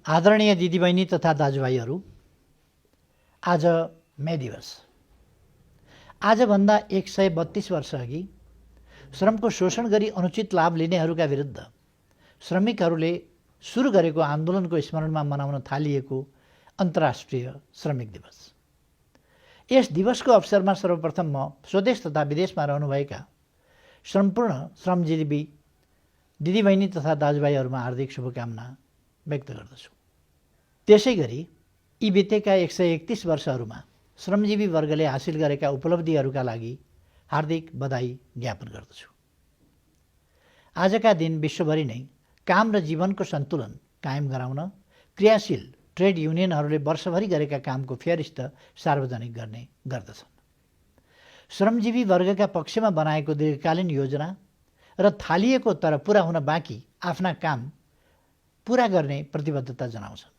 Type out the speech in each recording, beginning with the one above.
आदरणीय दिदीबहिनी तथा दाजुभाइहरू, आज मे दिवस। आजभन्दा 132 वर्ष अघि श्रमको शोषण गरी अनुचित लाभ लिनेहरूका विरुद्ध श्रमिकहरूले सुरु गरेको आन्दोलनको स्मरणमा मनाउन थालिएको अन्तर्राष्ट्रिय श्रमिक दिवस। यस दिवसको अवसरमा सर्वप्रथम म स्वदेश तथा विदेशमा रहनुभएका सम्पूर्ण श्रमजीवी दिदीबहिनी तथा दाजुभाइहरूमा हार्दिक शुभकामना व्यक्त गर्दछु। त्यसै गरी यी बितेका 131 वर्षहरूमा श्रमजीवी वर्गले हासिल गरेका उपलब्धिहरूका लागि हार्दिक बधाई ज्ञापन गर्दछु। आजका दिन विश्वभरि नै काम र जीवनको सन्तुलन कायम गराउन क्रियाशील ट्रेड युनियनहरूले वर्षभरि गरेका कामको फेरिस्त सार्वजनिक गर्ने गर्दछन्। श्रमजीवी वर्गका पक्षमा बनाएको दीर्घकालीन योजना र थालिएको तर पुरा हुन बाँकी आफ्ना काम पुरा गर्ने प्रतिबद्धता जनाउँछन्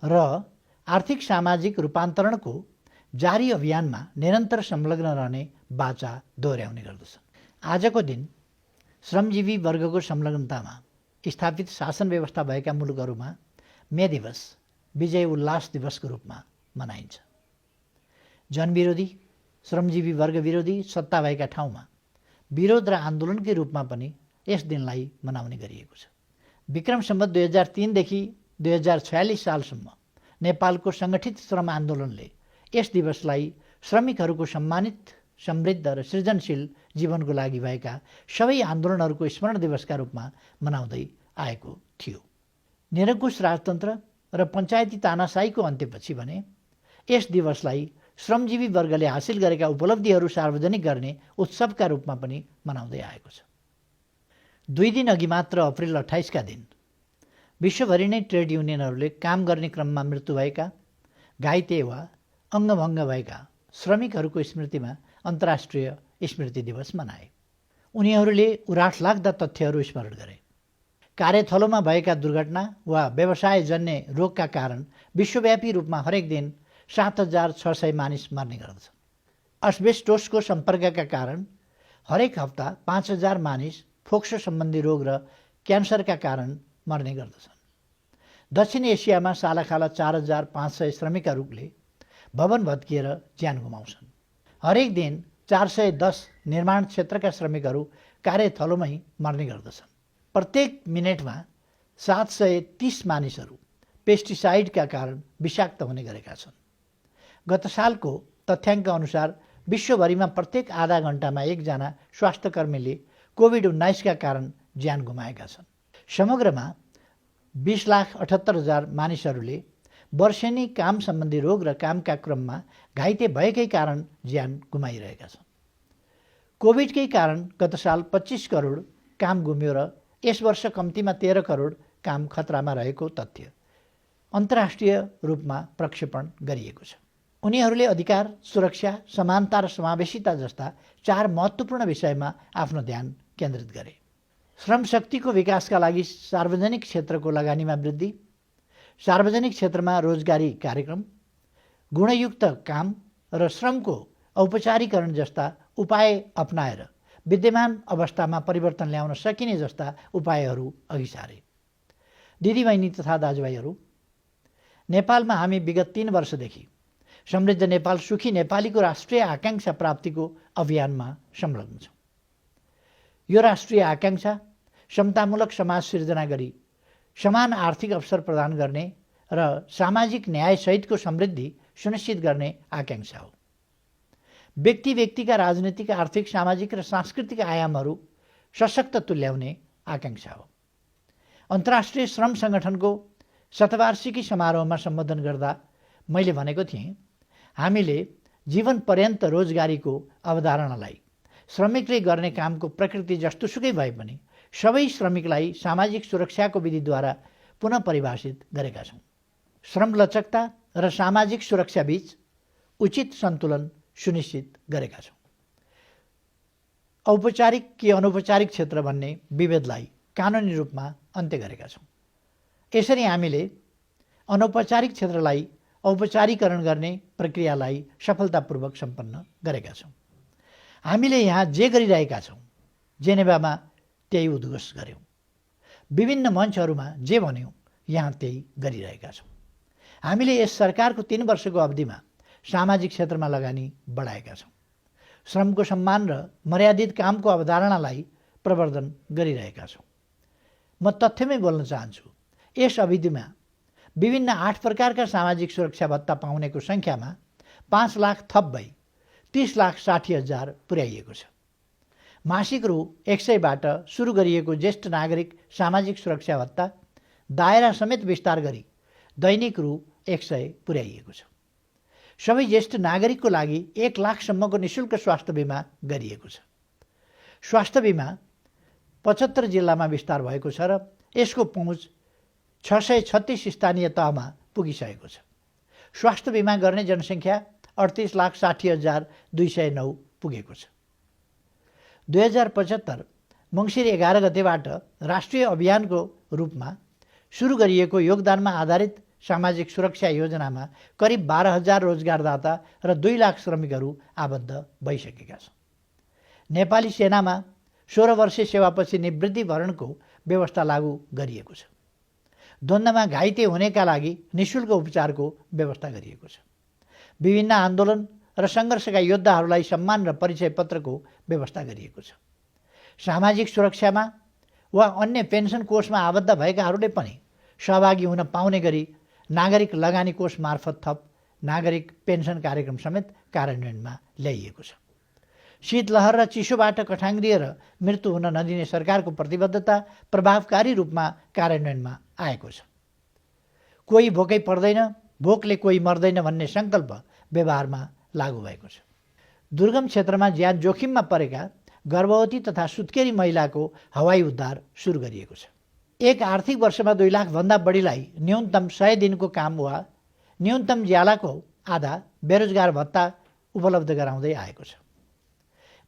र आर्थिक सामाजिक रूपान्तरणको जारी अभियानमा निरन्तर संलग्न रहने बाचा दोहोर्याउने गर्दछन्। आजको दिन श्रमजीवी वर्गको संलग्नतामा स्थापित शासन व्यवस्था भएका मुलुकहरूमा मे दिवस विजय उल्लास दिवसको रूपमा मनाइन्छ। जनविरोधी, श्रमजीवी वर्ग विरोधी सत्ता भएका ठाउँमा विरोध र आन्दोलनकै रूपमा पनि यस दिनलाई मनाउने गरिएको छ। विक्रम सम्वत 2003 देखि 2046 सालसम्म नेपालको सङ्गठित श्रम आन्दोलनले यस दिवसलाई श्रमिकहरूको सम्मानित, समृद्ध र सृजनशील जीवनको लागि भएका सबै आन्दोलनहरूको स्मरण दिवसका रूपमा मनाउँदै आएको थियो। निरङ्कुश राजतन्त्र र पञ्चायती तानाशाहीको अन्त्यपछि भने यस दिवसलाई श्रमजीवी वर्गले हासिल गरेका उपलब्धिहरू सार्वजनिक गर्ने उत्सवका रूपमा पनि मनाउँदै आएको छ। 2 दिन अघि मात्र अप्रिल 28 का दिन विश्वभरि नै ट्रेड युनियनहरूले काम गर्ने क्रममा मृत्यु भएका, घाइते वा अङ्गभङ्ग भएका श्रमिकहरूको स्मृतिमा अन्तर्राष्ट्रिय स्मृति दिवस मनाए। उनीहरूले उराठलाग्दा तथ्यहरू स्मरण गरे। कार्यथलोमा भएका दुर्घटना वा व्यवसायजन्य रोगका कारण विश्वव्यापी रूपमा हरेक दिन 7,600 मानिस मर्ने गर्दछन्। अस्बेस्टोसको सम्पर्कका कारण हरेक हप्ता 5,000 मानिस फोक्सो सम्बन्धी रोग र क्यान्सरका कारण मर्ने गर्दछन्। दक्षिण एसियामा सालाखाला 4,500 श्रमिकहरूले भवन भत्किएर ज्यान गुमाउँछन्। हरेक दिन 410 निर्माण क्षेत्रका श्रमिकहरू कार्यथलोमै मर्ने गर्दछन्। प्रत्येक मिनेटमा 730 मानिसहरू पेस्टिसाइडका कारण विषाक्त हुने गरेका छन्। गत सालको तथ्याङ्क अनुसार विश्वभरिमा प्रत्येक आधा घण्टामा एकजना स्वास्थ्यकर्मीले कोभिड-19 का कारण ज्यान गुमाएका छन्। समग्रमा 20,78,000 मानिसहरूले वर्षेनी काम सम्बन्धी रोग र कामका क्रममा घाइते भएकै कारण ज्यान गुमाइरहेका छन्। कोभिडकै कारण गत साल 25 करोड काम गुम्यो र यस वर्ष कम्तीमा 13 करोड काम खतरामा रहेको तथ्य अन्तर्राष्ट्रिय रूपमा प्रक्षेपण गरिएको छ। उनीहरूले अधिकार, सुरक्षा, समानता र समावेशिता जस्ता 4 महत्त्वपूर्ण विषयमा आफ्नो ध्यान केन्द्रित गरे। श्रमशक्तिको विकासका लागि सार्वजनिक क्षेत्रको लगानीमा वृद्धि, सार्वजनिक क्षेत्रमा रोजगारी कार्यक्रम, गुणयुक्त काम र श्रमको औपचारीकरण जस्ता उपाय अपनाएर विद्यमान अवस्थामा परिवर्तन ल्याउन सकिने जस्ता उपायहरू अघि सारे। दिदीबहिनी तथा दाजुभाइहरू, नेपालमा हामी विगत 3 वर्षदेखि समृद्ध नेपाल, सुखी नेपालीको राष्ट्रिय आकाङ्क्षा प्राप्तिको अभियानमा संलग्न छौँ। यो राष्ट्रिय आकाङ्क्षा समतामूलक समाज सिर्जना गरी समान आर्थिक अवसर प्रदान गर्ने र सामाजिक न्यायसहितको समृद्धि सुनिश्चित गर्ने आकाङ्क्षा हो। व्यक्तिका राजनीतिक, आर्थिक, सामाजिक र सांस्कृतिक आयामहरू सशक्त तुल्याउने आकाङ्क्षा हो। अन्तर्राष्ट्रिय श्रम सङ्गठनको शतवार्षिकी समारोहमा सम्बोधन गर्दा मैले भनेको थिएँ, हामीले जीवन पर्यन्त रोजगारीको अवधारणालाई श्रमिकले गर्ने कामको प्रकृति जस्तोसुकै भए पनि सबै श्रमिकलाई सामाजिक सुरक्षाको विधिद्वारा पुनः परिभाषित गरेका छौँ। श्रम लचकता र सामाजिक सुरक्षाबीच उचित सन्तुलन सुनिश्चित गरेका छौँ। औपचारिक कि अनौपचारिक क्षेत्र भन्ने विभेदलाई कानुनी रूपमा अन्त्य गरेका छौँ। यसरी हामीले अनौपचारिक क्षेत्रलाई औपचारीकरण गर्ने प्रक्रियालाई सफलतापूर्वक सम्पन्न गरेका छौँ। हामीले यहाँ जे गरिरहेका छौँ, जेनेभामा त्यही उद्घोष गर्यौँ। विभिन्न मञ्चहरूमा जे भन्यौँ यहाँ त्यही गरिरहेका छौँ। हामीले यस सरकारको 3 वर्षको अवधिमा सामाजिक क्षेत्रमा लगानी बढाएका छौँ। श्रमको सम्मान र मर्यादित कामको अवधारणालाई प्रवर्धन गरिरहेका छौँ। म तथ्यमै बोल्न चाहन्छु, यस अवधिमा विभिन्न 8 प्रकारका सामाजिक सुरक्षा भत्ता पाउनेको सङ्ख्यामा 5 लाख थप भई 30,60,000 पुर्याइएको छ। मासिक रु 100बाट सुरु गरिएको ज्येष्ठ नागरिक सामाजिक सुरक्षा भत्ता दायरा समेत विस्तार गरी दैनिक रु 100 पुर्याइएको छ। सबै ज्येष्ठ नागरिकको लागि 1 लाखसम्मको निःशुल्क स्वास्थ्य बिमा गरिएको छ। स्वास्थ्य बिमा 75 जिल्लामा विस्तार भएको छ र यसको पहुँच 636 स्थानीय तहमा पुगिसकेको छ। स्वास्थ्य बिमा गर्ने जनसङ्ख्या 38,60,209 पुगेको छ। 2075 मङ्सिर 11 गतेबाट राष्ट्रिय अभियानको रूपमा सुरु गरिएको योगदानमा आधारित सामाजिक सुरक्षा योजनामा करिब 12,000 रोजगारदाता र 2 लाख श्रमिकहरू आबद्ध भइसकेका छन्। नेपाली सेनामा 16 वर्षे सेवापछि निवृत्ति भरणको व्यवस्था लागू गरिएको छ। द्वन्द्वमा घाइते हुनेका लागि निःशुल्क उपचारको व्यवस्था गरिएको छ। विभिन्न आन्दोलन र सङ्घर्षका योद्धाहरूलाई सम्मान र परिचय पत्रको व्यवस्था गरिएको छ। सामाजिक सुरक्षामा वा अन्य पेन्सन कोषमा आबद्ध भएकाहरूले पनि सहभागी हुन पाउने गरी नागरिक लगानी कोष मार्फत थप नागरिक पेन्सन कार्यक्रम समेत कार्यान्वयनमा ल्याइएको छ। शीतलहर र चिसोबाट कठाङ्ग्रिएर मृत्यु हुन नदिने सरकारको प्रतिबद्धता प्रभावकारी रूपमा कार्यान्वयनमा आएको छ। कोही भोकै पर्दैन, भोकले कोही मर्दैन भन्ने सङ्कल्प व्यवहारमा लागू भएको छ। दुर्गम क्षेत्रमा ज्यान जोखिममा परेका गर्भवती तथा सुत्केरी महिलाको हवाई उद्धार सुरु गरिएको छ। एक आर्थिक वर्षमा 2 लाखभन्दा बढीलाई न्यूनतम 100 दिनको काम वा न्यूनतम ज्यालाको आधा बेरोजगार भत्ता उपलब्ध गराउँदै आएको छ।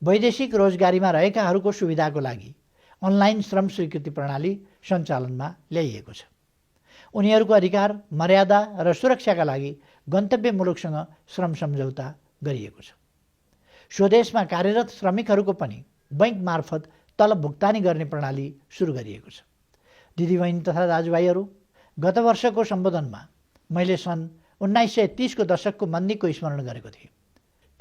वैदेशिक रोजगारीमा रहेकाहरूको सुविधाको लागि अनलाइन श्रम स्वीकृति प्रणाली सञ्चालनमा ल्याइएको छ। उनीहरूको अधिकार, मर्यादा र सुरक्षाका लागि गन्तव्य मुलुकसँग श्रम सम्झौता गरिएको छ। स्वदेशमा कार्यरत श्रमिकहरूको पनि बैंक मार्फत तलब भुक्तानी गर्ने प्रणाली सुरु गरिएको छ। दिदीबहिनी तथा दाजुभाइहरू, गत वर्षको सम्बोधनमा मैले सन् 1930 को दशकको मन्दीको स्मरण गरेको थिएँ।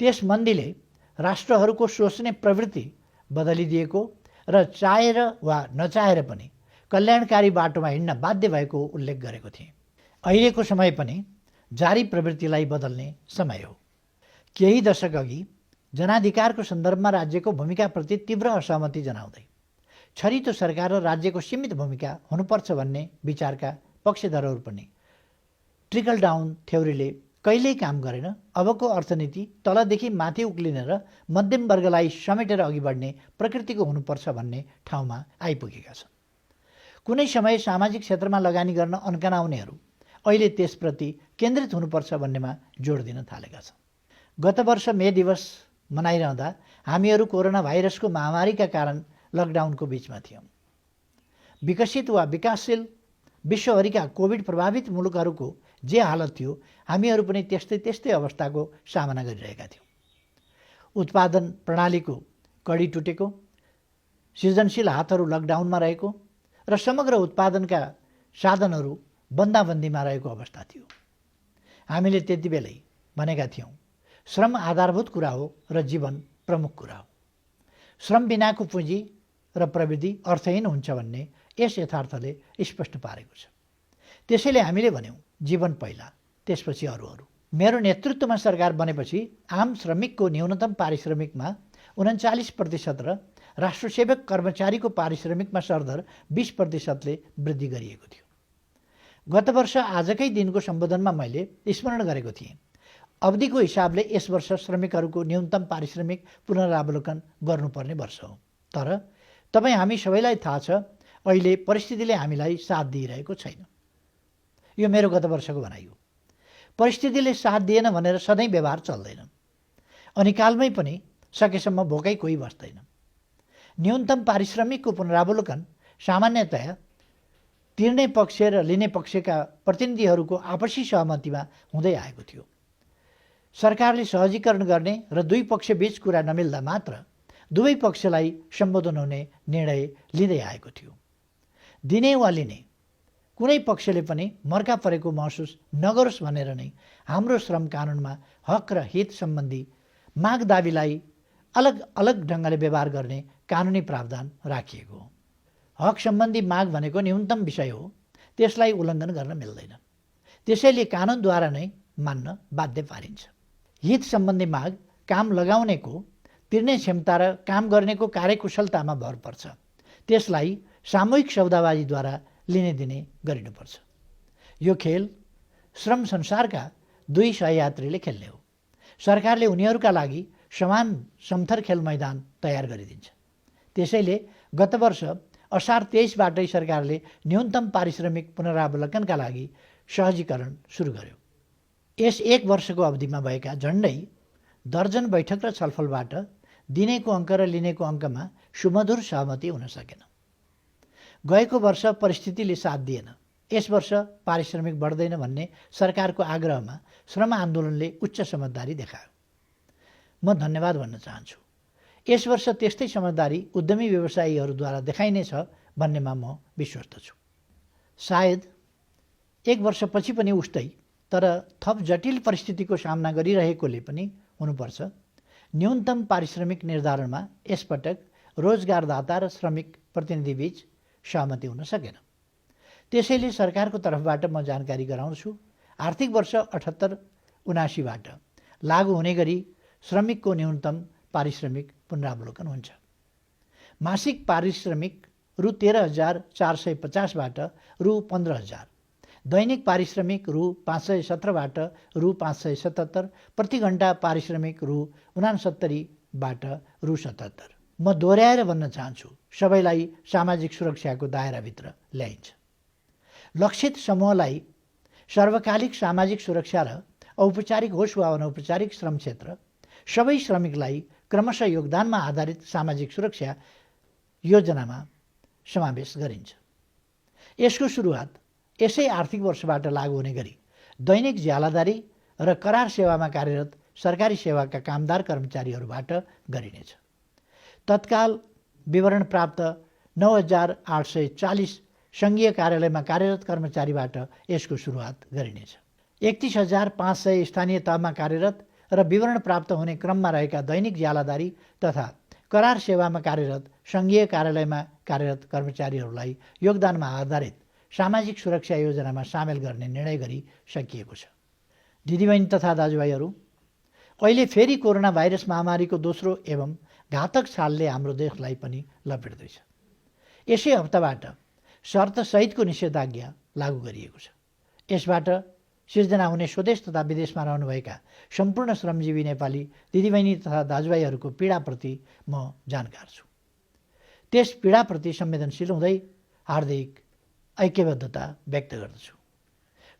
त्यस मन्दीले राष्ट्रहरूको सोच्ने प्रवृत्ति बदलिदिएको र चाहेर वा नचाहेर पनि कल्याणकारी बाटोमा हिँड्न बाध्य भएको उल्लेख गरेको थिएँ। अहिलेको समय पनि जारी प्रवृत्तिलाई बदल्ने समय हो। केही दशक अघि जनाधिकारको सन्दर्भमा राज्यको भूमिकाप्रति तीव्र असहमति जनाउँदै छरितो सरकार र राज्यको सीमित भूमिका हुनुपर्छ भन्ने विचारका पक्षधरहरू पनि ट्रिकल डाउन थ्योरीले कहिल्यै काम गरेन, अबको अर्थनीति तलदेखि माथि उक्लिने र मध्यम वर्गलाई समेटेर अघि बढ्ने प्रकृतिको हुनुपर्छ भन्ने ठाउँमा आइपुगेका छन्। कुनै समय सामाजिक क्षेत्रमा लगानी गर्न अन्कनाउनेहरू अहिले त्यसप्रति केन्द्रित हुनुपर्छ भन्नेमा जोड दिन थालेका छन्। गत वर्ष मे दिवस मनाइरहँदा हामीहरू कोरोना भाइरसको महामारीका कारण लकडाउनको बीचमा थियौँ। विकसित वा विकासशील विश्वभरिका कोभिड प्रभावित मुलुकहरूको जे हालत थियो, हामीहरू पनि त्यस्तै अवस्थाको सामना गरिरहेका थियौँ। उत्पादन प्रणालीको कडी टुटेको, सृजनशील हातहरू लकडाउनमा रहेको र समग्र उत्पादनका साधनहरू बन्दाबन्दीमा रहेको अवस्था थियो। हामीले त्यति बेलै भनेका थियौँ, श्रम आधारभूत कुरा हो र जीवन प्रमुख कुरा हो। श्रम बिनाको पुँजी र प्रविधि अर्थहीन हुन्छ भन्ने यस यथार्थले स्पष्ट पारेको छ। त्यसैले हामीले भन्यौँ, जीवन पहिला, त्यसपछि अरू। मेरो नेतृत्वमा सरकार बनेपछि आम श्रमिकको न्यूनतम पारिश्रमिकमा 39% र राष्ट्रसेवक कर्मचारीको पारिश्रमिकमा सरदर 20%ले वृद्धि गरिएको थियो। गत वर्ष आजकै दिनको सम्बोधनमा मैले स्मरण गरेको थिएँ, अवधिको हिसाबले यस वर्ष श्रमिकहरूको न्यूनतम पारिश्रमिक पुनरावलोकन गर्नुपर्ने वर्ष हो। तर तपाईँ हामी सबैलाई थाहा छ, अहिले परिस्थितिले हामीलाई साथ दिइरहेको छैन। यो मेरो गत वर्षको भनाइ हो। परिस्थितिले साथ दिएन भनेर सधैँ व्यवहार चल्दैन। अनिकालमै पनि सकेसम्म भोकै कोही बस्दैन। न्यूनतम पारिश्रमिकको पुनरावलोकन सामान्यतया तिर्ने पक्ष र लिने पक्षका प्रतिनिधिहरूको आपसी सहमतिमा हुँदै आएको थियो। सरकारले सहजीकरण गर्ने र दुई पक्ष बीच कुरा नमिल्दा मात्र दुवै पक्षलाई सम्बोधन हुने निर्णय लिँदै आएको थियो। दिने वा लिने कुनै पक्षले पनि मर्का परेको महसुस नगरोस् भनेर नै हाम्रो श्रम कानुनमा हक र हित सम्बन्धी माग दाबीलाई अलग अलग ढङ्गले व्यवहार गर्ने कानुनी प्रावधान राखिएको हो। हक सम्बन्धी माग भनेको न्यूनतम विषय हो, त्यसलाई उल्लङ्घन गर्न मिल्दैन। त्यसैले कानुनद्वारा नै मान्न बाध्य पारिन्छ। हित सम्बन्धी माग काम लगाउनेको तिर्ने क्षमता र काम गर्नेको कार्यकुशलतामा भर पर्छ। त्यसलाई सामूहिक सौदाबाजीद्वारा लिने दिने गरिनुपर्छ। यो खेल श्रम संसारका दुई सहयात्रीले खेल्ने हो। सरकारले उनीहरूका लागि समान समथर खेल मैदान तयार गरिदिन्छ। त्यसैले गत वर्ष असार 23बाटै सरकारले न्यूनतम पारिश्रमिक पुनरावलोकनका लागि सहजीकरण सुरु गर्यो। यस एक वर्षको अवधिमा भएका झन्डै दर्जन बैठक र छलफलबाट दिनेको अङ्क र लिनेको अङ्कमा सुमधुर सहमति हुन सकेन। गएको वर्ष परिस्थितिले साथ दिएन। यस वर्ष पारिश्रमिक बढ्दैन भन्ने सरकारको आग्रहमा श्रम आन्दोलनले उच्च समझदारी देखायो। म धन्यवाद भन्न चाहन्छु। यस वर्ष त्यस्तै समझदारी उद्यमी व्यवसायीहरूद्वारा देखाइनेछ भन्नेमा म विश्वस्त छु। सायद एक वर्षपछि पनि उस्तै तर थप जटिल परिस्थितिको सामना गरिरहेकोले पनि हुनुपर्छ। न्यूनतम पारिश्रमिक निर्धारणमा यसपटक रोजगारदाता र श्रमिक प्रतिनिधिबीच सहमति हुन सकेन। त्यसैले सरकारको तर्फबाट म जानकारी गराउँछु, आर्थिक वर्ष 78-79बाट लागू हुने गरी श्रमिकको न्यूनतम पारिश्रमिक पुनरावलोकन हुन्छ। मासिक पारिश्रमिक रु 13,450बाट रु 15,000, दैनिक पारिश्रमिक रु 517बाट रु 577, प्रति घण्टा पारिश्रमिक रु 69बाट रु 77। म दोहोऱ्याएर भन्न चाहन्छु, सबैलाई सामाजिक सुरक्षाको दायराभित्र ल्याइन्छ। लक्षित समूहलाई सर्वकालिक सामाजिक सुरक्षा र औपचारिक होस् वा अनौपचारिक श्रम क्षेत्र सबै श्रमिकलाई क्रमशः योगदानमा आधारित सामाजिक सुरक्षा योजनामा समावेश गरिन्छ। यसको सुरुवात यसै आर्थिक वर्षबाट लागू हुने गरी दैनिक ज्यालादारी र करार सेवामा कार्यरत सरकारी सेवाका कामदार कर्मचारीहरूबाट गरिनेछ। तत्काल विवरण प्राप्त 9,840 सङ्घीय कार्यालयमा कार्यरत कर्मचारीबाट यसको सुरुवात गरिनेछ। 31,500 स्थानीय तहमा कार्यरत र विवरण प्राप्त हुने क्रममा रहेका दैनिक ज्यालादारी तथा करार सेवामा कार्यरत सङ्घीय कार्यालयमा कार्यरत कर्मचारीहरूलाई योगदानमा आधारित सामाजिक सुरक्षा योजनामा सामेल गर्ने निर्णय गरिसकिएको छ। दिदीबहिनी तथा दाजुभाइहरू, अहिले फेरि कोरोना भाइरस महामारीको दोस्रो एवं घातक छालले हाम्रो देशलाई पनि लपेट्दैछ। यसै हप्ताबाट शर्तसहितको निषेधाज्ञा लागू गरिएको छ। यसबाट सिर्जना हुने स्वदेश तथा विदेशमा रहनुभएका सम्पूर्ण श्रमजीवी नेपाली दिदीबहिनी तथा दाजुभाइहरूको पीडाप्रति म जानकार छु। त्यस पीडाप्रति संवेदनशील हुँदै हार्दिक ऐक्यबद्धता व्यक्त गर्दछु।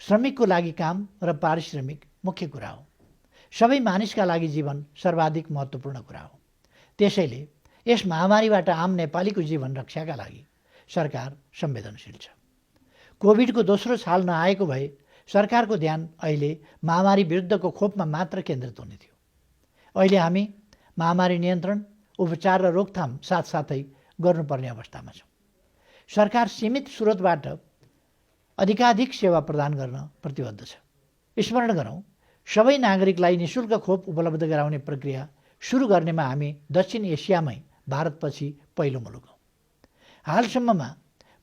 श्रमिकको लागि काम र पारिश्रमिक मुख्य कुरा हो। सबै मानिसका लागि जीवन सर्वाधिक महत्त्वपूर्ण कुरा हो। त्यसैले यस महामारीबाट आम नेपालीको जीवन रक्षाका लागि सरकार संवेदनशील छ। कोभिडको दोस्रो छाल नआएको भए सरकारको ध्यान अहिले महामारी विरुद्धको खोपमा मात्र केन्द्रित हुने थियो। अहिले हामी महामारी नियन्त्रण, उपचार र रोकथाम साथसाथै गर्नुपर्ने अवस्थामा छौँ। सरकार सीमित स्रोतबाट अधिकाधिक सेवा प्रदान गर्न प्रतिबद्ध छ। स्मरण गरौँ, सबै नागरिकलाई निःशुल्क खोप उपलब्ध गराउने प्रक्रिया सुरु गर्नेमा हामी दक्षिण एसियामै भारतपछि पहिलो मुलुक हौँ। हालसम्ममा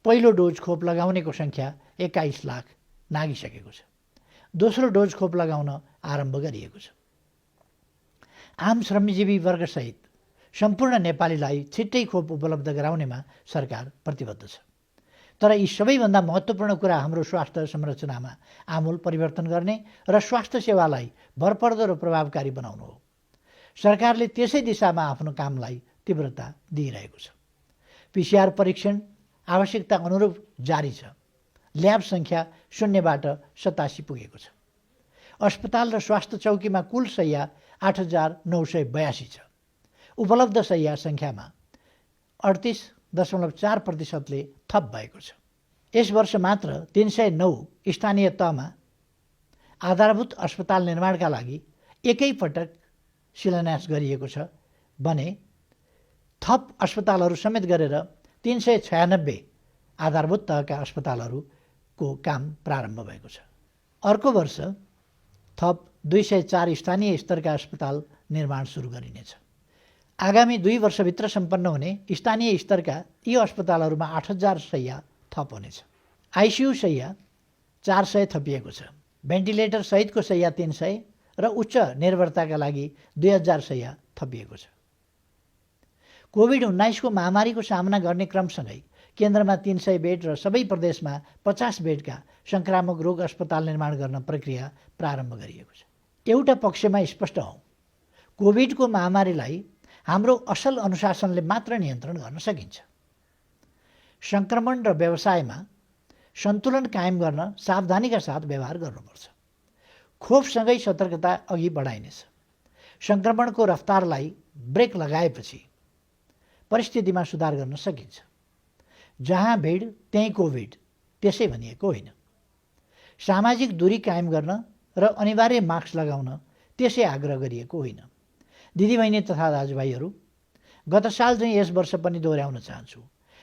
पहिलो डोज खोप लगाउनेको सङ्ख्या 21 लाख नागिसकेको छ। दोस्रो डोज खोप लगाउन आरम्भ गरिएको छ। आम श्रमजीवी वर्गसहित सम्पूर्ण नेपालीलाई छिट्टै खोप उपलब्ध गराउनेमा सरकार प्रतिबद्ध छ। तर यी सबैभन्दा महत्त्वपूर्ण कुरा हाम्रो स्वास्थ्य संरचनामा आमूल परिवर्तन गर्ने र स्वास्थ्य सेवालाई भरपर्दो र प्रभावकारी बनाउनु हो। सरकारले त्यसै दिशामा आफ्नो कामलाई तीव्रता दिइरहेको छ। PCR परीक्षण आवश्यकता अनुरूप जारी छ। ल्याब सङ्ख्या 0बाट 87 पुगेको छ। अस्पताल र स्वास्थ्य चौकीमा कुल शैय्या 8,982 छ। उपलब्ध शैय्या सङ्ख्यामा 38.4% थप भएको छ। यस वर्ष मात्र 309 स्थानीय तहमा आधारभूत अस्पताल निर्माणका लागि एकैपटक शिलान्यास गरिएको छ भने थप अस्पतालहरू समेत गरेर 396 आधारभूत तहका अस्पतालहरू को काम प्रारम्भ भएको छ। अर्को वर्ष थप 204 स्थानीय स्तरका अस्पताल निर्माण सुरु गरिनेछ। आगामी 2 वर्षभित्र सम्पन्न हुने स्थानीय स्तरका यी अस्पतालहरूमा 8000 शैय्या थप हुनेछ। आइसियु शैय्या 400 थपिएको छ। भेन्टिलेटर सहितको शैय्या 300 र उच्च निर्भरताका लागि 2000 शैय्या थपिएको छ। कोभिड-19 को महामारीको सामना गर्ने क्रमसँगै केन्द्रमा 300 बेड र सबै प्रदेशमा 50 बेडका संक्रामक रोग अस्पताल निर्माण गर्न प्रक्रिया प्रारम्भ गरिएको छ। एउटा पक्षमा स्पष्ट हौँ, कोभिडको महामारीलाई हाम्रो असल अनुशासनले मात्र नियन्त्रण गर्न सकिन्छ। संक्रमण र व्यवसायमा सन्तुलन कायम गर्न सावधानीका साथ व्यवहार गर्नुपर्छ। खोपसँगै सतर्कता अघि बढाइनेछ। संक्रमणको रफ्तारलाई ब्रेक लगाएपछि परिस्थितिमा सुधार गर्न सकिन्छ। जहाँ भिड त्यहीँ कोभिड त्यसै भनिएको होइन। सामाजिक दूरी कायम गर्न र अनिवार्य मास्क लगाउन त्यसै आग्रह गरिएको होइन। दिदीबहिनी तथा दाजुभाइहरू, गत साल चाहिँ यस वर्ष पनि दोहोऱ्याउन चाहन्छु,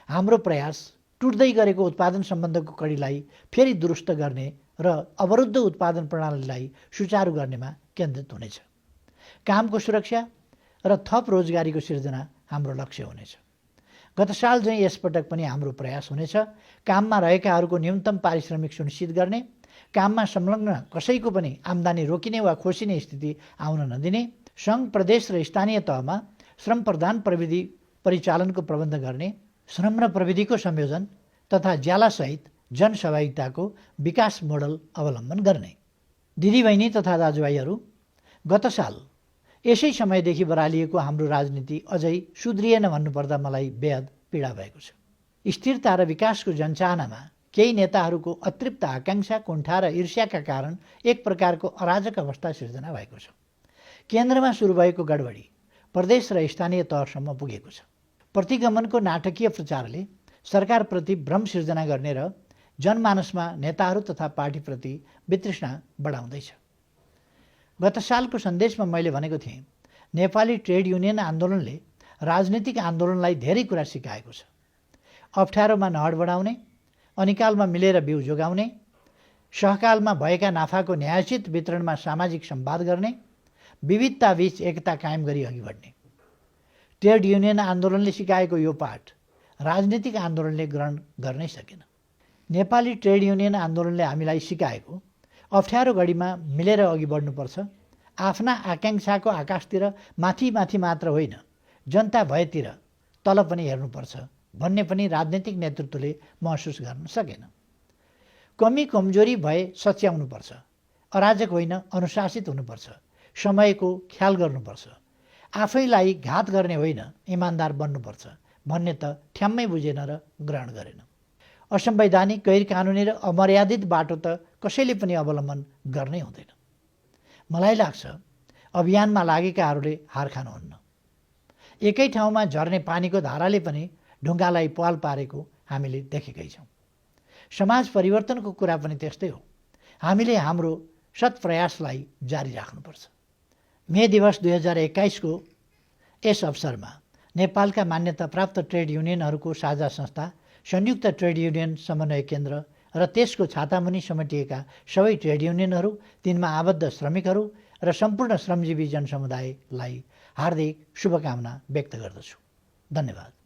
हाम्रो प्रयास टुट्दै गरेको उत्पादन सम्बन्धको कडीलाई फेरि दुरुस्त गर्ने र अवरुद्ध उत्पादन प्रणालीलाई सुचारू गर्नेमा केन्द्रित हुनेछ। कामको सुरक्षा र थप रोजगारीको सिर्जना हाम्रो लक्ष्य हुनेछ। गत साल चाहिँ यसपटक पनि हाम्रो प्रयास हुनेछ काममा रहेकाहरूको न्यूनतम पारिश्रमिक सुनिश्चित गर्ने, काममा संलग्न कसैको पनि आम्दानी रोकिने वा खोसिने स्थिति आउन नदिने, सङ्घ, प्रदेश र स्थानीय तहमा श्रम प्रधान प्रविधि परिचालनको प्रबन्ध गर्ने, श्रम र प्रविधिको संयोजन तथा ज्यालासहित जनसहभागिताको विकास मोडल अवलम्बन गर्ने। दिदीबहिनी तथा दाजुभाइहरू, गत साल यसै समयदेखि बरालिएको हाम्रो राजनीति अझै सुध्रिएन भन्नुपर्दा मलाई बेहद पीडा भएको छ। स्थिरता र विकासको जनचाहनामा केही नेताहरूको अतृप्त आकांक्षा, कुण्ठा र ईर्ष्याका कारण एक प्रकारको अराजक अवस्था सिर्जना भएको छ। केन्द्रमा सुरु भएको गडबडी प्रदेश र स्थानीय तहसम्म पुगेको छ। प्रतिगमनको नाटकीय प्रचारले सरकारप्रति भ्रम सिर्जना गर्ने र जनमानसमा नेताहरू तथा पार्टीप्रति वितृष्णा बढाउँदैछ। गत सालको सन्देशमा मैले भनेको थिएँ, नेपाली ट्रेड युनियन आन्दोलनले राजनीतिक आन्दोलनलाई धेरै कुरा सिकाएको छ। अप्ठ्यारोमा नहड बढाउने, अनिकालमा मिलेर बिउ जोगाउने, सहकालमा भएका नाफाको न्यायोचित वितरणमा सामाजिक संवाद गर्ने, विविधताबीच एकता कायम गरी अघि बढ्ने। ट्रेड युनियन आन्दोलनले सिकाएको यो पाठ राजनीतिक आन्दोलनले ग्रहण गर्नै सकेन। नेपाली ट्रेड युनियन आन्दोलनले हामीलाई सिकाएको अप्ठ्यारो घडीमा मिलेर अघि बढ्नुपर्छ, आफ्ना आकाङ्क्षाको आकाशतिर माथि माथि मात्र होइन, जनता भएतिर तल पनि हेर्नुपर्छ भन्ने पनि राजनीतिक नेतृत्वले महसुस गर्न सकेन। कमी कमजोरी भए सच्याउनुपर्छ, अराजक होइन अनुशासित हुनुपर्छ, समयको ख्याल गर्नुपर्छ, आफैलाई घात गर्ने होइन इमान्दार बन्नुपर्छ भन्ने त ठ्याम्मै बुझेन र ग्रहण गरेन। असंवैधानिक, गैर कानुनी र अमर्यादित बाटो त कसैले पनि अवलम्बन गर्नै हुँदैन। मलाई लाग्छ अभियानमा लागेकाहरूले हार खानुहुन्न। एकै ठाउँमा झर्ने पानीको धाराले पनि ढुङ्गालाई पाल पारेको हामीले देखेकै छौँ। समाज परिवर्तनको कुरा पनि त्यस्तै हो। हामीले हाम्रो सत् प्रयासलाई जारी राख्नुपर्छ। मे दिवस 2021 को यस अवसरमा नेपालका मान्यता प्राप्त ट्रेड युनियनहरूको साझा संस्था संयुक्त ट्रेड युनियन समन्वय केन्द्र र त्यसको छातामुनि समेटिएका सबै ट्रेड युनियनहरू, तिनमा आबद्ध श्रमिकहरू र सम्पूर्ण श्रमजीवी जनसमुदायलाई हार्दिक शुभकामना व्यक्त गर्दछु। धन्यवाद।